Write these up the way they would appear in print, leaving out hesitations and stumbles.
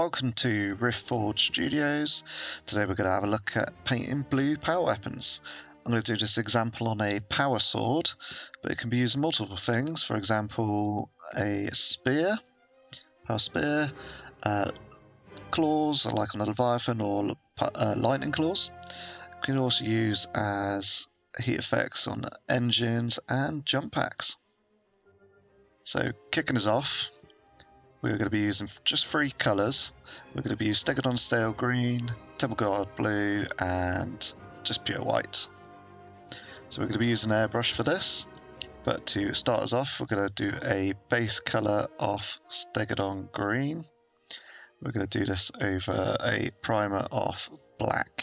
Welcome to Riftforge Studios. Today we're going to have a look at painting blue power weapons. I'm going to do this example on a power sword, but it can be used in multiple things. For example, a spear, power spear, claws like on a Leviathan, or lightning claws. You can also use as heat effects on engines and jump packs. So kicking us off, we're going to be using just 3 colours. We're going to be using Stegadon Stale Green, Temple Guard Blue, and just pure white. So we're going to be using airbrush for this, but to start us off, we're going to do a base colour of Stegadon Green. We're going to do this over a primer of black.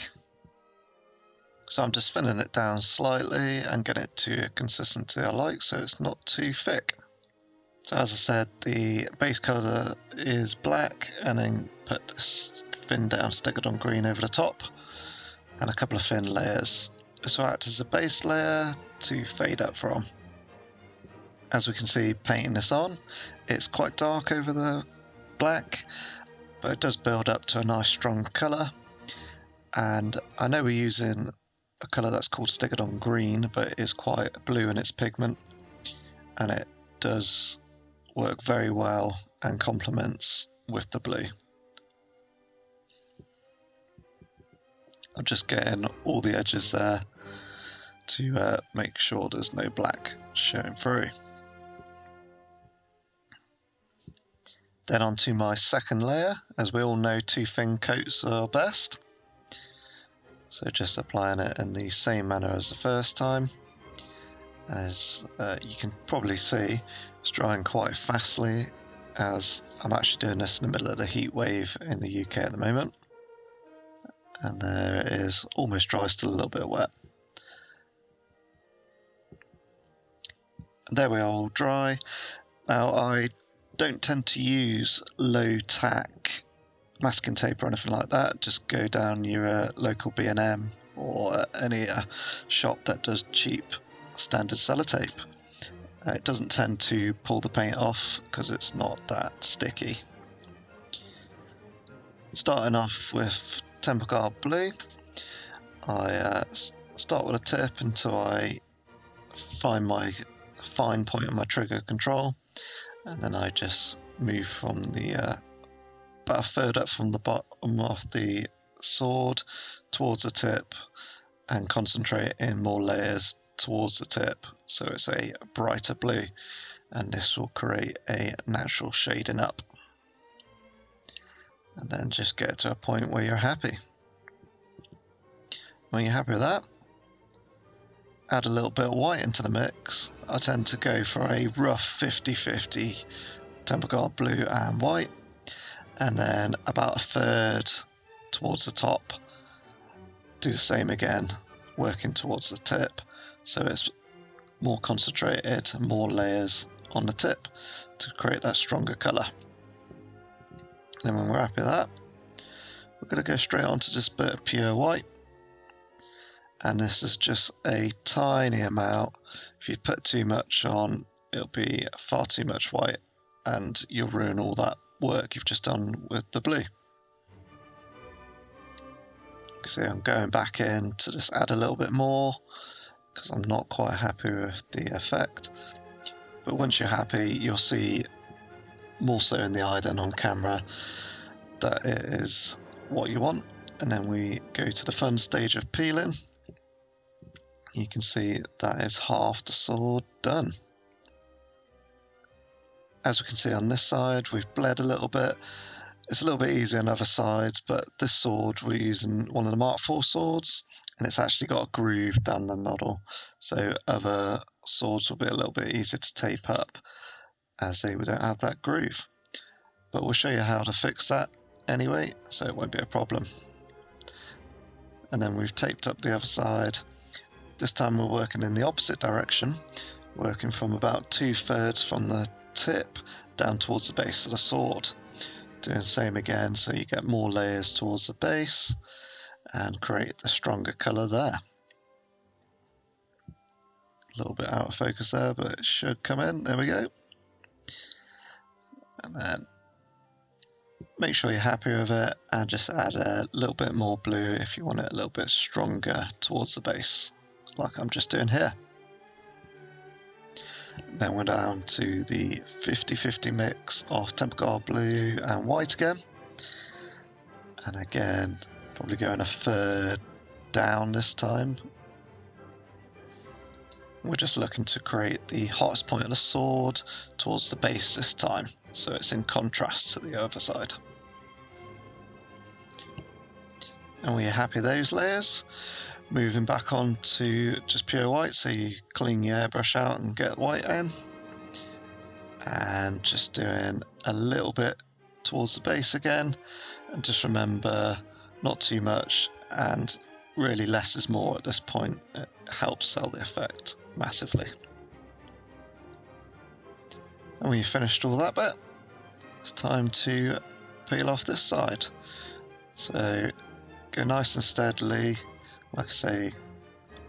So I'm just thinning it down slightly and getting it to a consistency I like, so it's not too thick. So as I said, the base colour is black, and then put thin down Stegadon Green over the top, and a couple of thin layers. This will act as a base layer to fade up from. As we can see, painting this on, it's quite dark over the black, but it does build up to a nice strong colour. And I know we're using a colour that's called Stegadon Green, but it is quite blue in its pigment, and it does work very well and complements with the blue. I'm just getting all the edges there to make sure there's no black showing through. Then onto my second layer. As we all know, 2 thin coats are best, so just applying it in the same manner as the first time. As you can probably see, it's drying quite fastly, as I'm actually doing this in the middle of the heat wave in the UK at the moment. And there it is, almost dry, still a little bit wet. And there we are, all dry. Now I don't tend to use low tack masking tape or anything like that. Just go down your local B&M or any shop that does cheap standard sellotape. It doesn't tend to pull the paint off because it's not that sticky. Starting off with Temple Guard Blue, I start with a tip until I find my fine point on my trigger control, and then I just move from the about a third up from the bottom of the sword towards the tip, and concentrate in more layers towards the tip, so it's a brighter blue, and this will create a natural shading up. And then just get to a point where you're happy. When you're happy with that, add a little bit of white into the mix. I tend to go for a rough 50-50 Temple Guard Blue and white, and then about a third towards the top. Do the same again, working towards the tip, so it's more concentrated, more layers on the tip to create that stronger colour. Then when we're happy with that, we're going to go straight on to just a bit of pure white, and this is just a tiny amount. If you put too much on, it'll be far too much white, and you'll ruin all that work you've just done with the blue. See, I'm going back in to just add a little bit more, because I'm not quite happy with the effect. But once you're happy, you'll see more so in the eye than on camera that it is what you want. And then we go to the fun stage of peeling. You can see that is half the sword done. As we can see on this side, we've bled a little bit. It's a little bit easier on other sides, but this sword we're using one of the Mark IV swords, and it's actually got a groove down the model, so other swords will be a little bit easier to tape up as they don't have that groove. But we'll show you how to fix that anyway, so it won't be a problem. And then we've taped up the other side. This time we're working in the opposite direction, working from about 2/3 from the tip down towards the base of the sword. Doing the same again, so you get more layers towards the base and create the stronger colour there. A little bit out of focus there, but it should come in. There we go. And then Make sure you're happy with it and just add a little bit more blue if you want it a little bit stronger towards the base, like I'm just doing here. Then we're down to the 50-50 mix of Tempgar blue and white again. And again, probably going a third down this time. We're just looking to create the hottest point of the sword towards the base this time, so it's in contrast to the other side. And we're happy with those layers. Moving back on to just pure white, so you clean your airbrush out and get white in. And just doing a little bit towards the base again, and just remember not too much, and really less is more at this point. It helps sell the effect massively. And when you've finished all that bit, it's time to peel off this side. So go nice and steadily. Like I say,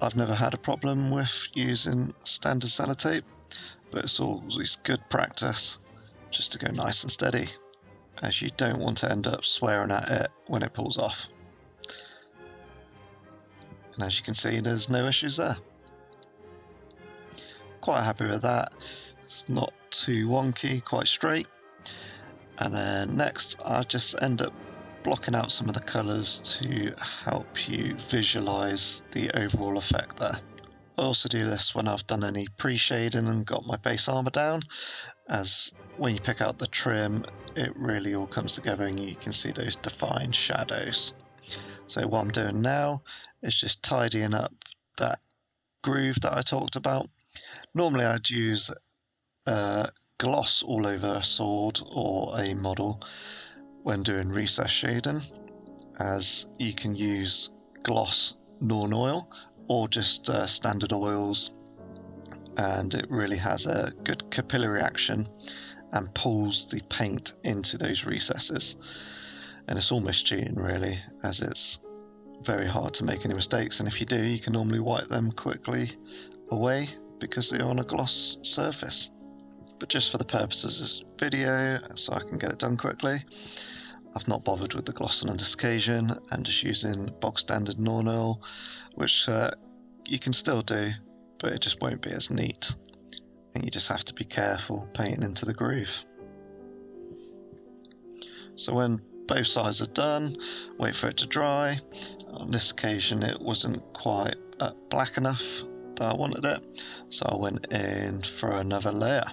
I've never had a problem with using standard sellotape, but it's always good practice just to go nice and steady, as you don't want to end up swearing at it when it pulls off. And as you can see, there's no issues there. Quite happy with that. It's not too wonky, quite straight. And then next I just end up blocking out some of the colours to help you visualise the overall effect there. I also do this when I've done any pre-shading and got my base armour down, as when you pick out the trim it really all comes together and you can see those defined shadows. So what I'm doing now is just tidying up that groove that I talked about. Normally I'd use gloss all over a sword or a model when doing recess shading, as you can use gloss non-oil or just standard oils, and it really has a good capillary action and pulls the paint into those recesses. And it's almost cheating really, as it's very hard to make any mistakes, and if you do, you can normally wipe them quickly away because they're on a gloss surface. But just for the purposes of this video, so I can get it done quickly, I've not bothered with the gloss on this occasion and just using bog standard non-oil, which you can still do, but it just won't be as neat, and you just have to be careful painting into the groove. So when both sides are done, wait for it to dry. On this occasion it wasn't quite black enough that I wanted it, so I went in for another layer.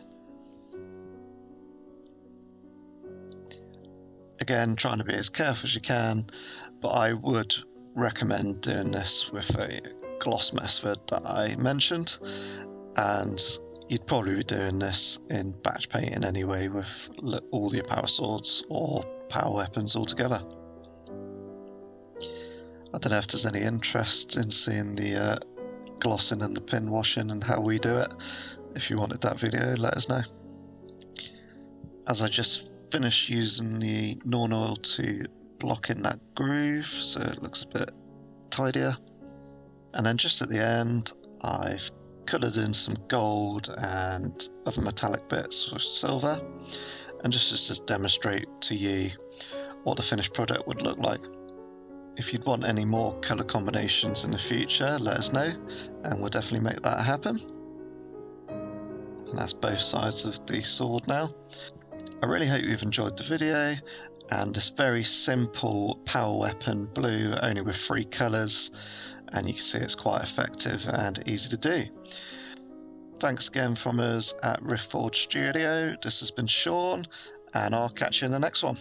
Again, trying to be as careful as you can, but I would recommend doing this with a gloss method that I mentioned, and you'd probably be doing this in batch painting anyway with all your power swords or power weapons altogether. I don't know if there's any interest in seeing the glossing and the pin washing and how we do it. If you wanted that video, let us know. As I just finished using the non-oil to block in that groove so it looks a bit tidier, and then just at the end I've coloured in some gold and other metallic bits with silver, and just to demonstrate to you what the finished product would look like. If you'd want any more colour combinations in the future, let us know and we'll definitely make that happen. And that's both sides of the sword now. I really hope you've enjoyed the video, and this very simple power weapon blue, only with 3 colours, and you can see it's quite effective and easy to do. Thanks again from us at Riftforge Studio. This has been Sean, and I'll catch you in the next one.